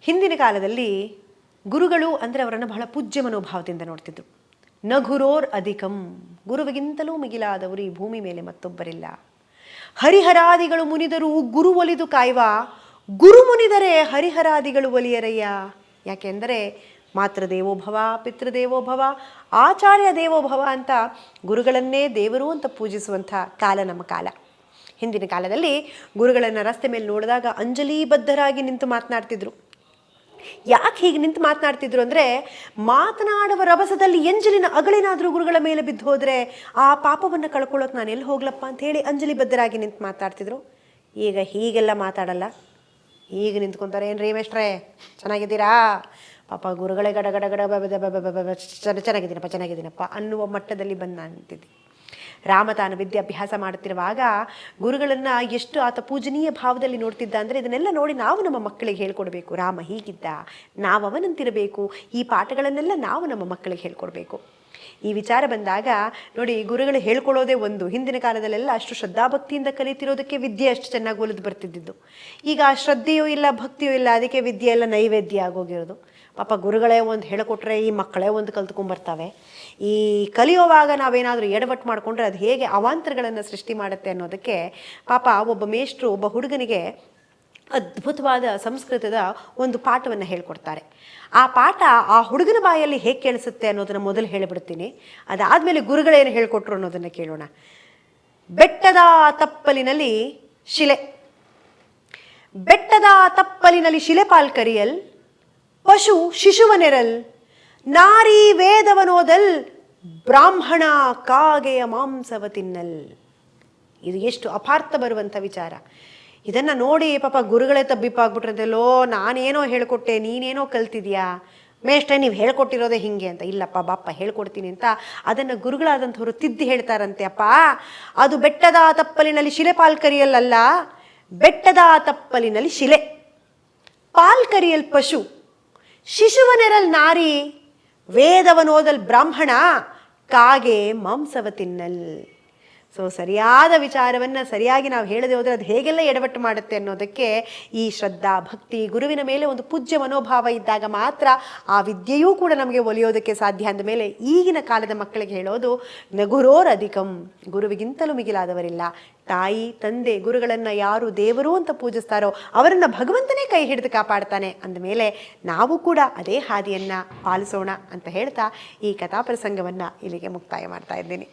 ಹಿಂದಿನ ಕಾಲದಲ್ಲಿ ಗುರುಗಳು ಅಂದರೆ ಅವರನ್ನು ಬಹಳ ಪೂಜ್ಯ ಮನೋಭಾವದಿಂದ ನೋಡ್ತಿದ್ರು. ನ ಗುರೋರ್ ಅಧಿಕಂ, ಗುರುವಿಗಿಂತಲೂ ಮಿಗಿಲಾದವರು ಈ ಭೂಮಿ ಮೇಲೆ ಮತ್ತೊಬ್ಬರಿಲ್ಲ. ಹರಿಹರಾದಿಗಳು ಮುನಿದರು ಗುರು ಒಲಿದು ಕಾಯ್ವ, ಗುರು ಮುನಿದರೆ ಹರಿಹರಾದಿಗಳು ಒಲಿಯರಯ್ಯ. ಯಾಕೆಂದರೆ ಮಾತೃದೇವೋಭವ, ಪಿತೃದೇವೋಭವ, ಆಚಾರ್ಯ ದೇವೋಭವ ಅಂತ ಗುರುಗಳನ್ನೇ ದೇವರು ಅಂತ ಪೂಜಿಸುವಂಥ ಕಾಲ ನಮ್ಮ ಕಾಲ. ಹಿಂದಿನ ಕಾಲದಲ್ಲಿ ಗುರುಗಳನ್ನು ರಸ್ತೆ ಮೇಲೆ ನೋಡಿದಾಗ ಅಂಜಲಿಬದ್ಧರಾಗಿ ನಿಂತು ಮಾತನಾಡ್ತಿದ್ರು. ಯಾಕೆ ಹೀಗೆ ನಿಂತು ಮಾತನಾಡ್ತಿದ್ರು ಅಂದರೆ, ಮಾತನಾಡುವ ರಭಸದಲ್ಲಿ ಎಂಜಲಿನ ಅಗಳೇನಾದರೂ ಗುರುಗಳ ಮೇಲೆ ಬಿದ್ದು ಹೋದರೆ ಆ ಪಾಪವನ್ನು ಕಳ್ಕೊಳ್ಳೋಕೆ ನಾನು ಎಲ್ಲಿ ಹೋಗ್ಲಪ್ಪ ಅಂತ ಹೇಳಿ ಅಂಜಲಿಬದ್ಧರಾಗಿ ನಿಂತು ಮಾತಾಡ್ತಿದ್ರು. ಈಗ ಹೀಗೆಲ್ಲ ಮಾತಾಡಲ್ಲ. ಈಗ ನಿಂತ್ಕೊತಾರೆ, ಏನು ರೀ ಮೇಷ್ಟ್ರೇ ಚೆನ್ನಾಗಿದ್ದೀರಾ, ಪಾಪ ಗುರುಗಳೇ ಗಡ ಗಡ ಗಡ ಚೆನ್ನಾಗಿದ್ದೀನಪ್ಪ ಅನ್ನುವ ಮಟ್ಟದಲ್ಲಿ ಬಂದು ನಾನು ನಿಂತಿದ್ದೆ. ರಾಮ ತಾನು ವಿದ್ಯಾಭ್ಯಾಸ ಮಾಡುತ್ತಿರುವಾಗ ಗುರುಗಳನ್ನು ಎಷ್ಟು ಆತ ಪೂಜನೀಯ ಭಾವದಲ್ಲಿ ನೋಡ್ತಿದ್ದ ಅಂದರೆ, ಇದನ್ನೆಲ್ಲ ನೋಡಿ ನಾವು ನಮ್ಮ ಮಕ್ಕಳಿಗೆ ಹೇಳ್ಕೊಡ್ಬೇಕು. ರಾಮ ಹೀಗಿದ್ದ, ನಾವು ಅವನಂತಿರಬೇಕು, ಈ ಪಾಠಗಳನ್ನೆಲ್ಲ ನಾವು ನಮ್ಮ ಮಕ್ಕಳಿಗೆ ಹೇಳ್ಕೊಡ್ಬೇಕು. ಈ ವಿಚಾರ ಬಂದಾಗ ನೋಡಿ, ಗುರುಗಳು ಹೇಳ್ಕೊಳ್ಳೋದೇ ಒಂದು. ಹಿಂದಿನ ಕಾಲದಲ್ಲೆಲ್ಲ ಅಷ್ಟು ಶ್ರದ್ಧಾಭಕ್ತಿಯಿಂದ ಕಲಿತಿರೋದಕ್ಕೆ ವಿದ್ಯೆ ಅಷ್ಟು ಚೆನ್ನಾಗಿ ಒಲಿದು ಬರ್ತಿದ್ದಿದ್ದು. ಈಗ ಶ್ರದ್ಧೆಯೂ ಇಲ್ಲ, ಭಕ್ತಿಯೂ ಇಲ್ಲ, ಅದಕ್ಕೆ ವಿದ್ಯೆ ಎಲ್ಲ ನೈವೇದ್ಯ ಆಗೋಗಿರೋದು. ಪಾಪ ಗುರುಗಳೇ ಒಂದು ಹೇಳಿಕೊಟ್ರೆ ಈ ಮಕ್ಕಳೇ ಒಂದು ಕಲ್ತ್ಕೊಂಡ್ಬರ್ತಾವೆ. ಈ ಕಲಿಯೋವಾಗ ನಾವೇನಾದರೂ ಎಡವಟ್ಟು ಮಾಡಿಕೊಂಡ್ರೆ ಅದು ಹೇಗೆ ಅವಾಂತರಗಳನ್ನು ಸೃಷ್ಟಿ ಮಾಡುತ್ತೆ ಅನ್ನೋದಕ್ಕೆ ಪಾಪ ಒಬ್ಬ ಮೇಷ್ಟ್ರು ಒಬ್ಬ ಹುಡುಗನಿಗೆ ಅದ್ಭುತವಾದ ಸಂಸ್ಕೃತದ ಒಂದು ಪಾಠವನ್ನು ಹೇಳ್ಕೊಡ್ತಾರೆ. ಆ ಪಾಠ ಆ ಹುಡುಗನ ಬಾಯಲ್ಲಿ ಹೇಗೆ ಕೇಳಿಸುತ್ತೆ ಅನ್ನೋದನ್ನು ಮೊದಲು ಹೇಳಿಬಿಡ್ತೀನಿ. ಅದಾದಮೇಲೆ ಗುರುಗಳೇನು ಹೇಳ್ಕೊಟ್ರು ಅನ್ನೋದನ್ನು ಕೇಳೋಣ. ಬೆಟ್ಟದ ತಪ್ಪಲಿನಲ್ಲಿ ಶಿಲೆ, ಬೆಟ್ಟದ ತಪ್ಪಲಿನಲ್ಲಿ ಶಿಲೆ ಪಾಲ್ಕರಿಯಲ್, ಪಶು ಶಿಶುವನೆರಲ್, ನಾರಿ ವೇದವನೋದಲ್, ಬ್ರಾಹ್ಮಣ ಕಾಗೆಯ ಮಾಂಸವ ತಿನ್ನಲ್. ಇದು ಎಷ್ಟು ಅಪಾರ್ಥ ಬರುವಂಥ ವಿಚಾರ. ಇದನ್ನು ನೋಡಿ ಪಾಪ ಗುರುಗಳೇ ತಬ್ಬಿಪ್ಪಾಗ್ಬಿಟ್ರಂತೆಲ್ಲೋ, ನಾನೇನೋ ಹೇಳ್ಕೊಟ್ಟೆ, ನೀನೇನೋ ಕಲ್ತಿದ್ಯಾ, ಮೇಷ್ಟ್ರೆ ನೀವು ಹೇಳ್ಕೊಟ್ಟಿರೋದೇ ಹಿಂಗೆ ಅಂತ. ಇಲ್ಲಪ್ಪ ಬಾಪ್ಪ ಹೇಳ್ಕೊಡ್ತೀನಿ ಅಂತ ಅದನ್ನು ಗುರುಗಳಾದಂಥವ್ರು ತಿದ್ದಿ ಹೇಳ್ತಾರಂತೆ. ಅಪ್ಪ ಅದು ಬೆಟ್ಟದ ತಪ್ಪಲಿನಲ್ಲಿ ಶಿಲೆ ಪಾಲ್ಕರಿಯಲ್ಲ, ಬೆಟ್ಟದ ತಪ್ಪಲಿನಲ್ಲಿ ಶಿಲೆ, ಪಾಲ್ಕರಿಯಲ್ ಪಶು, ಶಿಶುವನೆರಲ್ ನಾರಿ, ವೇದವನೋದಲ್ ಬ್ರಾಹ್ಮಣ, ಕಾಗೆ ಮಾಂಸವ ತಿನ್ನಲ್. ಸೊ ಸರಿಯಾದ ವಿಚಾರವನ್ನು ಸರಿಯಾಗಿ ನಾವು ಹೇಳದೆ ಹೋದರೆ ಅದು ಹೇಗೆಲ್ಲ ಎಡವಟ್ಟು ಮಾಡುತ್ತೆ ಅನ್ನೋದಕ್ಕೆ ಈ ಶ್ರದ್ಧಾ ಭಕ್ತಿ ಗುರುವಿನ ಮೇಲೆ ಒಂದು ಪೂಜ್ಯ ಮನೋಭಾವ ಇದ್ದಾಗ ಮಾತ್ರ ಆ ವಿದ್ಯೆಯೂ ಕೂಡ ನಮಗೆ ಒಲಿಯೋದಕ್ಕೆ ಸಾಧ್ಯ. ಅಂದಮೇಲೆ ಈಗಿನ ಕಾಲದ ಮಕ್ಕಳಿಗೆ ಹೇಳೋದು ನಗುರೋರ್ ಅಧಿಕಂ, ಗುರುವಿಗಿಂತಲೂ ಮಿಗಿಲಾದವರಿಲ್ಲ. ತಾಯಿ ತಂದೆ ಗುರುಗಳನ್ನು ಯಾರು ದೇವರು ಅಂತ ಪೂಜಿಸ್ತಾರೋ ಅವರನ್ನು ಭಗವಂತನೇ ಕೈ ಹಿಡಿದು ಕಾಪಾಡ್ತಾನೆ. ಅಂದಮೇಲೆ ನಾವು ಕೂಡ ಅದೇ ಹಾದಿಯನ್ನು ಪಾಲಿಸೋಣ ಅಂತ ಹೇಳ್ತಾ ಈ ಕಥಾ ಪ್ರಸಂಗವನ್ನು ಇಲ್ಲಿಗೆ ಮುಕ್ತಾಯ ಮಾಡ್ತಾ ಇದ್ದೀನಿ.